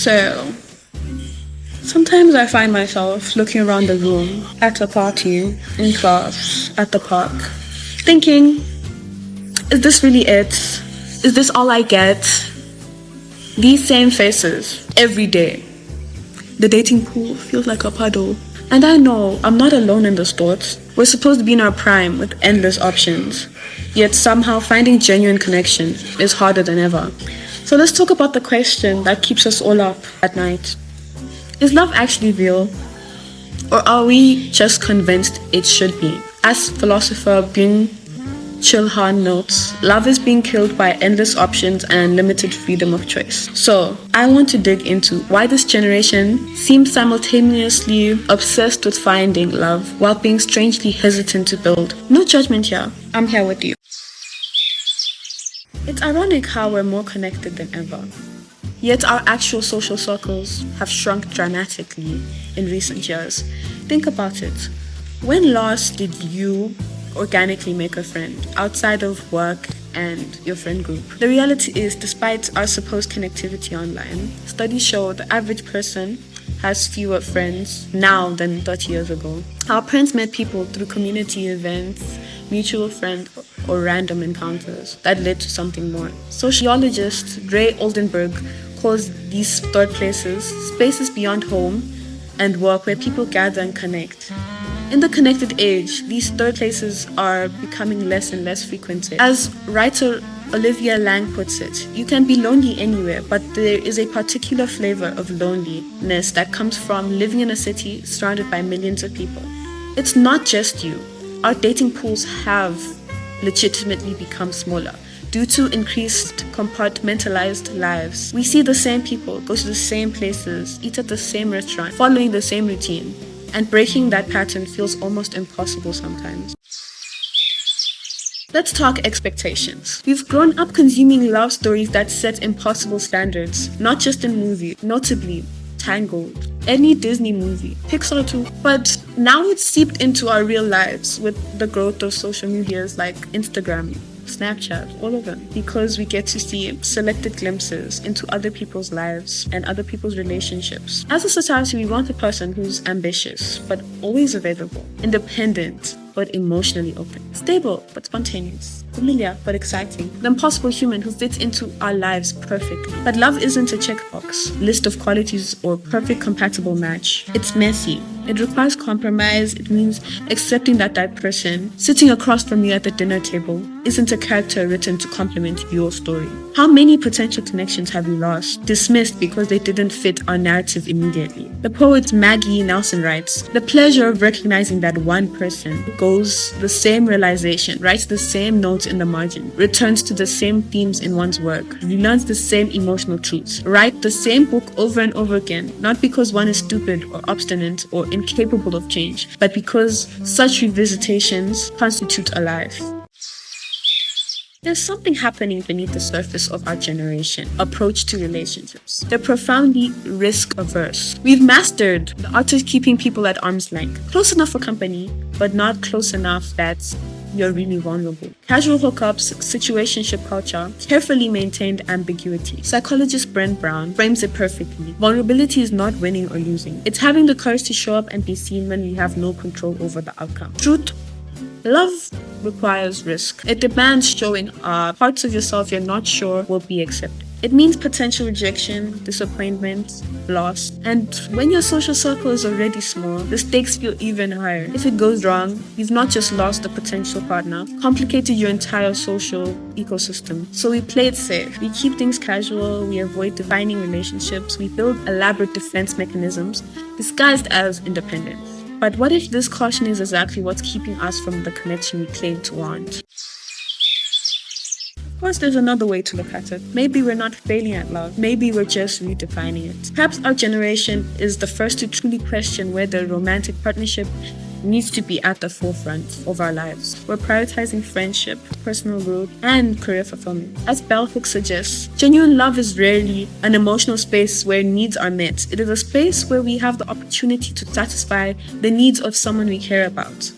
So, sometimes I find myself looking around the room, at a party, in class, at the park, thinking, is this really it? Is this all I get? These same faces, every day. The dating pool feels like a puddle. And I know I'm not alone in this thought. We're supposed to be in our prime with endless options. Yet somehow finding genuine connection is harder than ever. So let's talk about the question that keeps us all up at night. Is love actually real? Or are we just convinced it should be? As philosopher Byung Chul Han notes, love is being killed by endless options and limited freedom of choice. So, I want to dig into why this generation seems simultaneously obsessed with finding love while being strangely hesitant to build. No judgment here. I'm here with you. It's ironic how we're more connected than ever. Yet our actual social circles have shrunk dramatically in recent years. Think about it. When last did you organically make a friend outside of work and your friend group? The reality is, despite our supposed connectivity online, studies show the average person has fewer friends now than 30 years ago. Our parents met people through community events, mutual friends, or random encounters that led to something more. Sociologist Oldenburg calls these third places spaces beyond home and work where people gather and connect. In the connected age, these third places are becoming less and less frequented. As writer Olivia Laing puts it, you can be lonely anywhere, but there is a particular flavor of loneliness that comes from living in a city surrounded by millions of people. It's not just you. Our dating pools have legitimately become smaller due to increased compartmentalized lives. We see the same people, go to the same places, eat at the same restaurant, following the same routine. And breaking that pattern feels almost impossible sometimes. Let's talk expectations. We've grown up consuming love stories that set impossible standards, not just in movies, notably Tangled, any Disney movie, Pixar too. But now it's seeped into our real lives with the growth of social medias like Instagram, Snapchat, all of them, because we get to see selected glimpses into other people's lives and other people's relationships. As a society, we want a person who's ambitious, but always available, independent, but emotionally open, stable, but spontaneous, familiar, but exciting, the impossible human who fits into our lives perfectly. But love isn't a checkbox, list of qualities, or perfect compatible match. It's messy. It requires compromise. It means accepting that person sitting across from you at the dinner table isn't a character written to complement your story. How many potential connections have you lost, dismissed because they didn't fit our narrative immediately? The poet Maggie Nelson writes, "The pleasure of recognizing that one person goes the same realization, writes the same notes in the margin, returns to the same themes in one's work, relearns the same emotional truths, write the same book over and over again, not because one is stupid or obstinate or incapable of change, but because such revisitations constitute a life." There's something happening beneath the surface of our generation approach to relationships. They're profoundly risk-averse. We've mastered the art of keeping people at arm's length, close enough for company, but not close enough that you're really vulnerable. Casual hookups, situationship culture, carefully maintained ambiguity. Psychologist Brent Brown frames it perfectly. Vulnerability is not winning or losing. It's having the courage to show up and be seen when we have no control over the outcome. Truth: love requires risk. It demands showing parts of yourself you're not sure will be accepted. It means potential rejection, disappointment, loss. And when your social circle is already small, the stakes feel even higher. If it goes wrong, you've not just lost a potential partner, complicated your entire social ecosystem. So we play it safe. We keep things casual, we avoid defining relationships, we build elaborate defense mechanisms disguised as independence. But what if this caution is exactly what's keeping us from the connection we claim to want? Of course, there's another way to look at it. Maybe we're not failing at love. Maybe we're just redefining it. Perhaps our generation is the first to truly question whether a romantic partnership needs to be at the forefront of our lives. We're prioritizing friendship, personal growth, and career fulfillment. As Bell Hooks suggests, genuine love is rarely an emotional space where needs are met. It is a space where we have the opportunity to satisfy the needs of someone we care about.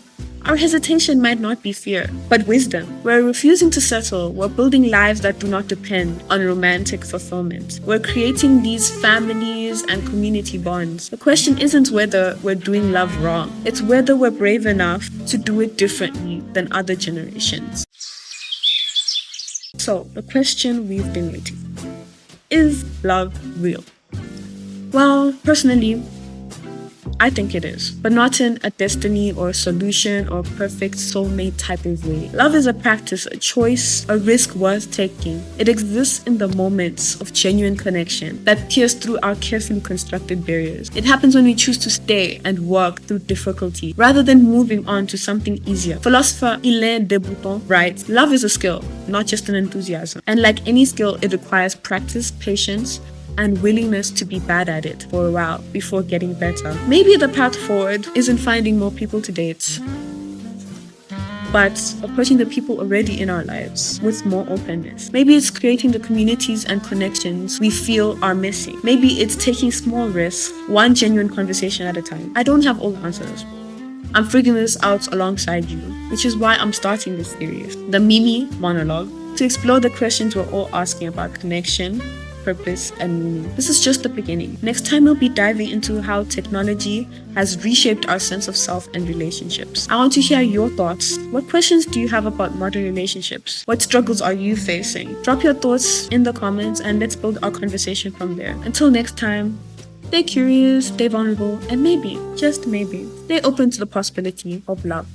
Our hesitation might not be fear, but wisdom. We're refusing to settle. We're building lives that do not depend on romantic fulfillment. We're creating these families and community bonds. The question isn't whether we're doing love wrong. It's whether we're brave enough to do it differently than other generations. So, the question we've been waiting for. Is love real? Well, personally, I think it is, but not in a destiny or a solution or perfect soulmate type of way. Love is a practice, a choice, a risk worth taking. It exists in the moments of genuine connection that pierce through our carefully constructed barriers. It happens when we choose to stay and work through difficulty rather than moving on to something easier. Philosopher Laing de Botton writes, "Love is a skill, not just an enthusiasm. And like any skill, it requires practice, patience, and willingness to be bad at it for a while before getting better." Maybe the path forward isn't finding more people to date, but approaching the people already in our lives with more openness. Maybe it's creating the communities and connections we feel are missing. Maybe it's taking small risks, one genuine conversation at a time. I don't have all the answers. I'm figuring this out alongside you, which is why I'm starting this series, the Mimi Monologue, to explore the questions we're all asking about connection, purpose, and meaning. This is just the beginning. Next time we'll be diving into how technology has reshaped our sense of self and relationships. I want to hear your thoughts. What questions do you have about modern relationships? What struggles are you facing? Drop your thoughts in the comments and let's build our conversation from there. Until next time, stay curious, stay vulnerable, and maybe, just maybe, stay open to the possibility of love.